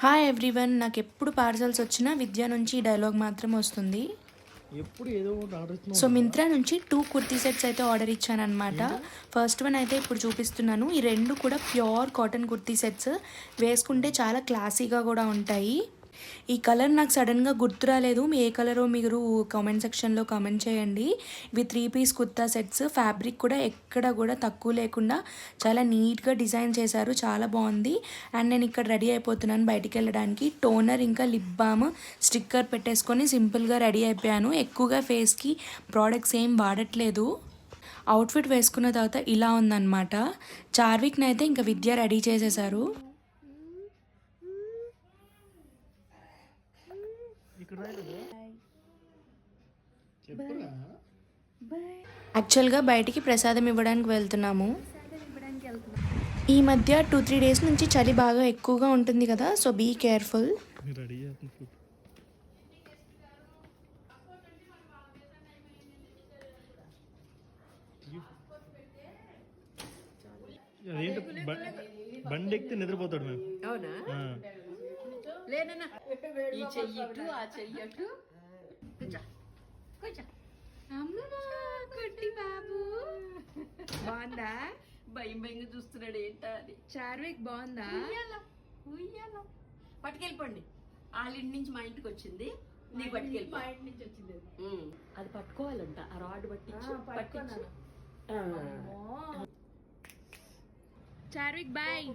Hi everyone. నాకు ఎప్పుడు parcels వచ్చినా విద్య నుంచి ఈ డైలాగ్ మాత్రం వస్తుంది. ఎప్పుడు ఏదో ఒకటి ఆర్డర్ ఇస్తున్నావు సో కదా. మింత్రా నుంచి 2 కుర్తీ సెట్స్ అయితే ఆర్డర్ ఇచ్చాను అనమాట. ఫస్ట్ వన్ అయితే ఇప్పుడు చూపిస్తున్నాను. ఈ రెండు కూడా ప్యూర్ కాటన్ కుర్తీ సెట్స్. వేసుకుంటే చాలా క్లాసీగా కూడా ఉంటాయి. ఈ కలర్ నాకు సడన్గా గుర్తు రాలేదు. ఏ కలరో మీరు కామెంట్ సెక్షన్లో కామెంట్ చేయండి. ఇవి 3 పీస్ కుర్తా సెట్స్. ఫ్యాబ్రిక్ కూడా ఎక్కడ కూడా తక్కువ లేకుండా చాలా నీట్గా డిజైన్ చేశారు. చాలా బాగుంది. అండ్ నేను ఇక్కడ రెడీ అయిపోతున్నాను బయటికి వెళ్ళడానికి. టోనర్ ఇంకా లిప్ బామ్ స్టిక్కర్ పెట్టేసుకొని సింపుల్గా రెడీ అయిపోయాను. ఎక్కువగా ఫేస్కి ప్రోడక్ట్స్ ఏం వాడట్లేదు. అవుట్ఫిట్ వేసుకున్న తర్వాత ఇలా ఉందన్నమాట. చార్విక్ని అయితే ఇంకా విద్య రెడీ చేసేసారు. యాక్చువల్గా బయటికి ప్రసాదం ఇవ్వడానికి వెళ్తున్నాము. ఈ మధ్య 2-3 డేస్ నుంచి చలి బాగా ఎక్కువగా ఉంటుంది కదా, సో బీ కేర్ఫుల్. బండి ఎక్కితే నిద్రపోతాడు మేము. అవునా? లేదన్నా ఈ చెయ్యటు ఆ చెయ్యటు కుట్టి బాబు బాగుందా? భయం భయంగా చూస్తున్నాడు ఏంటా అది. చార్విక్ బాగుందా? ఉయ్యాల పట్టుకెళ్ళిపోండి. వాళ్ళ ఇంటి నుంచి మా ఇంటికి వచ్చింది, నీకు పట్టుకెళ్ళి. మా ఇంటి నుంచి వచ్చింది అది పట్టుకోవాలంట. ఆ రాడ్ పట్టించి పట్టించి. Charvik bye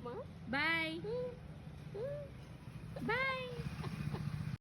bye bye.